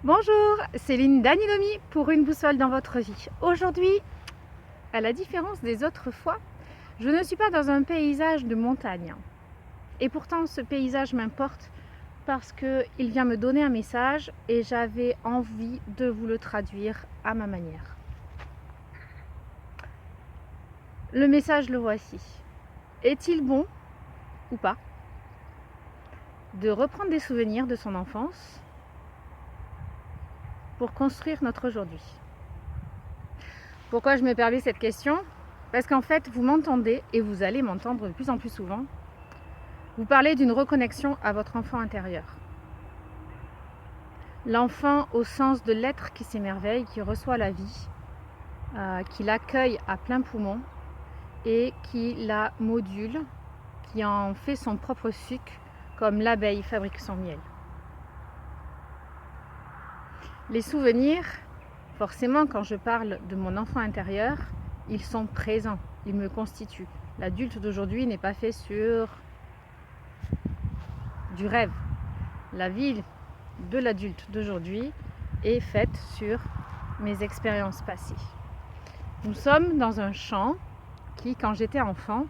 Bonjour, Céline Danilomi pour une boussole dans votre vie. Aujourd'hui, à la différence des autres fois, je ne suis pas dans un paysage de montagne. Et pourtant, ce paysage m'importe parce qu'il vient me donner un message et j'avais envie de vous le traduire à ma manière. Le message, le voici. Est-il bon ou pas de reprendre des souvenirs de son enfance pour construire notre aujourd'hui? Pourquoi je me permets cette question? Parce qu'en fait, vous m'entendez et vous allez m'entendre de plus en plus souvent. Vous parlez d'une reconnexion à votre enfant intérieur. L'enfant au sens de l'être qui s'émerveille, qui reçoit la vie, qui l'accueille à plein poumon et qui la module, qui en fait son propre sucre, comme l'abeille fabrique son miel. Les souvenirs, forcément, quand je parle de mon enfant intérieur, ils sont présents, ils me constituent. L'adulte d'aujourd'hui n'est pas fait sur du rêve. La vie de l'adulte d'aujourd'hui est faite sur mes expériences passées. Nous sommes dans un champ qui, quand j'étais enfant,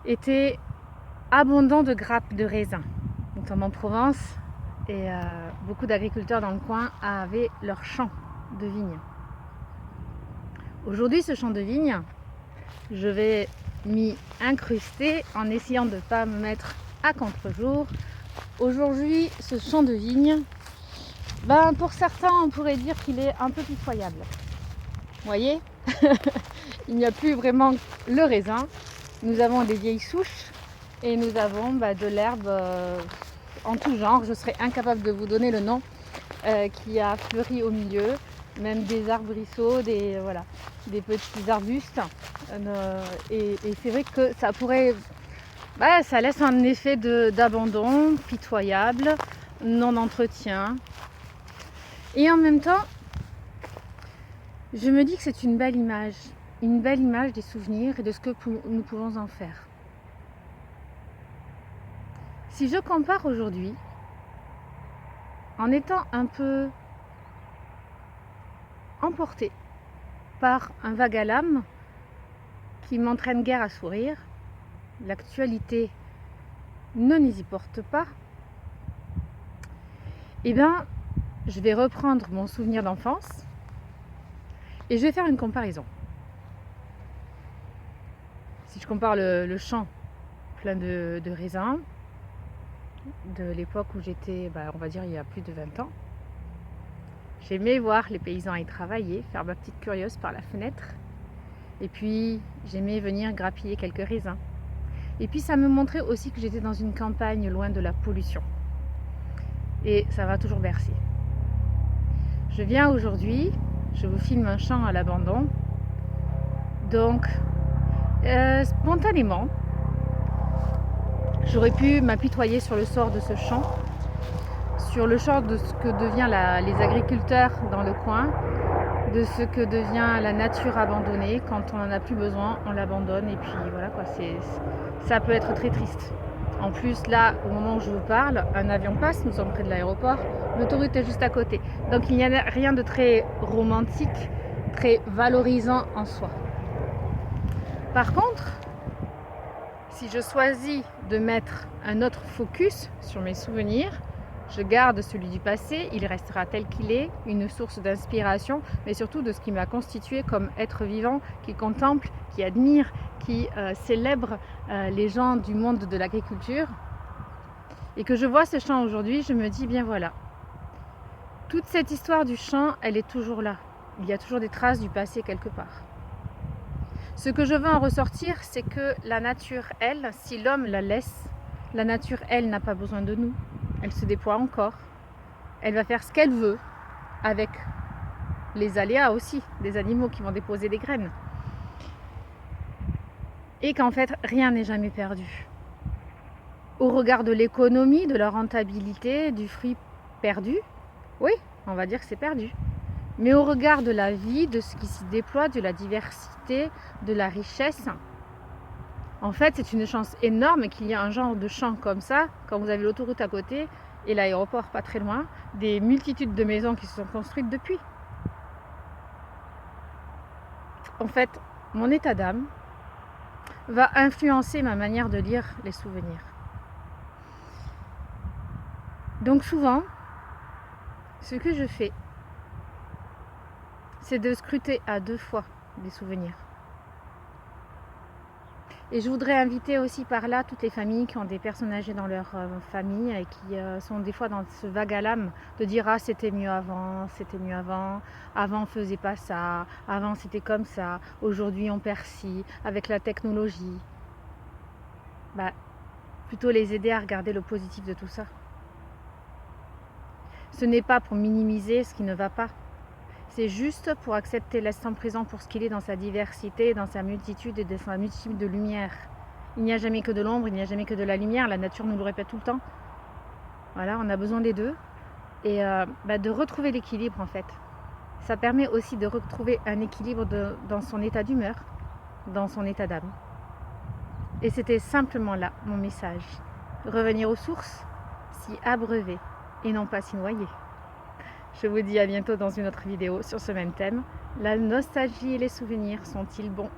était abondant de grappes de raisins, notamment en Provence, et beaucoup d'agriculteurs dans le coin avaient leur champ de vigne. Aujourd'hui, ce champ de vigne, je vais m'y incruster en essayant de ne pas me mettre à contre-jour. Aujourd'hui, ce champ de vigne, pour certains, on pourrait dire qu'il est un peu pitoyable. Vous voyez, il n'y a plus vraiment le raisin. Nous avons des vieilles souches et nous avons de l'herbe en tout genre. Je serais incapable de vous donner le nom qui a fleuri au milieu. Même des arbrisseaux, des petits arbustes. Et c'est vrai que ça pourrait... ça laisse un effet d'abandon, pitoyable, non-entretien. Et en même temps, je me dis que c'est une belle image des souvenirs et de ce que nous pouvons en faire. Si je compare aujourd'hui, en étant un peu emportée par un vague à l'âme qui m'entraîne guère à sourire, l'actualité ne nous y porte pas, je vais reprendre mon souvenir d'enfance et je vais faire une comparaison. Si je compare le champ plein de raisins de l'époque où j'étais, on va dire il y a plus de 20 ans, j'aimais voir les paysans y travailler, faire ma petite curieuse par la fenêtre. Et puis, j'aimais venir grappiller quelques raisins. Et puis, ça me montrait aussi que j'étais dans une campagne loin de la pollution. Et ça va toujours bercer. Je viens aujourd'hui, je vous filme un champ à l'abandon. Donc, spontanément, j'aurais pu m'apitoyer sur le sort de ce champ, sur le sort de ce que devient les agriculteurs dans le coin, de ce que devient la nature abandonnée. Quand on n'en a plus besoin, on l'abandonne et puis voilà quoi, ça peut être très triste. En plus là, au moment où je vous parle, un avion passe, nous sommes près de l'aéroport, l'autoroute est juste à côté. Donc il n'y a rien de très romantique, très valorisant en soi. Par contre, si je choisis de mettre un autre focus sur mes souvenirs, je garde celui du passé, il restera tel qu'il est, une source d'inspiration, mais surtout de ce qui m'a constitué comme être vivant, qui contemple, qui admire, qui célèbre les gens du monde de l'agriculture. Et que je vois ce champ aujourd'hui, je me dis, bien voilà, toute cette histoire du champ, elle est toujours là. Il y a toujours des traces du passé quelque part. Ce que je veux en ressortir, c'est que la nature, elle, si l'homme la laisse, la nature, elle, n'a pas besoin de nous. Elle se déploie encore. Elle va faire ce qu'elle veut avec les aléas aussi, des animaux qui vont déposer des graines. Et qu'en fait, rien n'est jamais perdu. Au regard de l'économie, de la rentabilité, du fruit perdu, oui, on va dire que c'est perdu. Mais au regard de la vie, de ce qui s'y déploie, de la diversité, de la richesse, en fait, c'est une chance énorme qu'il y ait un genre de champ comme ça, quand vous avez l'autoroute à côté, et l'aéroport pas très loin, des multitudes de maisons qui se sont construites depuis. En fait, mon état d'âme va influencer ma manière de lire les souvenirs. Donc souvent, ce que je fais, c'est de scruter à 2 fois les souvenirs. Et je voudrais inviter aussi par là toutes les familles qui ont des personnes âgées dans leur famille et qui sont des fois dans ce vague à l'âme de dire ah c'était mieux avant, avant on faisait pas ça, avant c'était comme ça, aujourd'hui on perd ci, avec la technologie. Plutôt les aider à regarder le positif de tout ça. Ce n'est pas pour minimiser ce qui ne va pas. C'est juste pour accepter l'instant présent pour ce qu'il est dans sa diversité, dans sa multitude et dans sa multitude de lumière. Il n'y a jamais que de l'ombre, il n'y a jamais que de la lumière. La nature nous le répète tout le temps. Voilà, on a besoin des deux. Et de retrouver l'équilibre en fait. Ça permet aussi de retrouver un équilibre dans son état d'humeur, dans son état d'âme. Et c'était simplement là mon message. Revenir aux sources, s'y abreuver et non pas s'y noyer. Je vous dis à bientôt dans une autre vidéo sur ce même thème. La nostalgie et les souvenirs sont-ils bons ?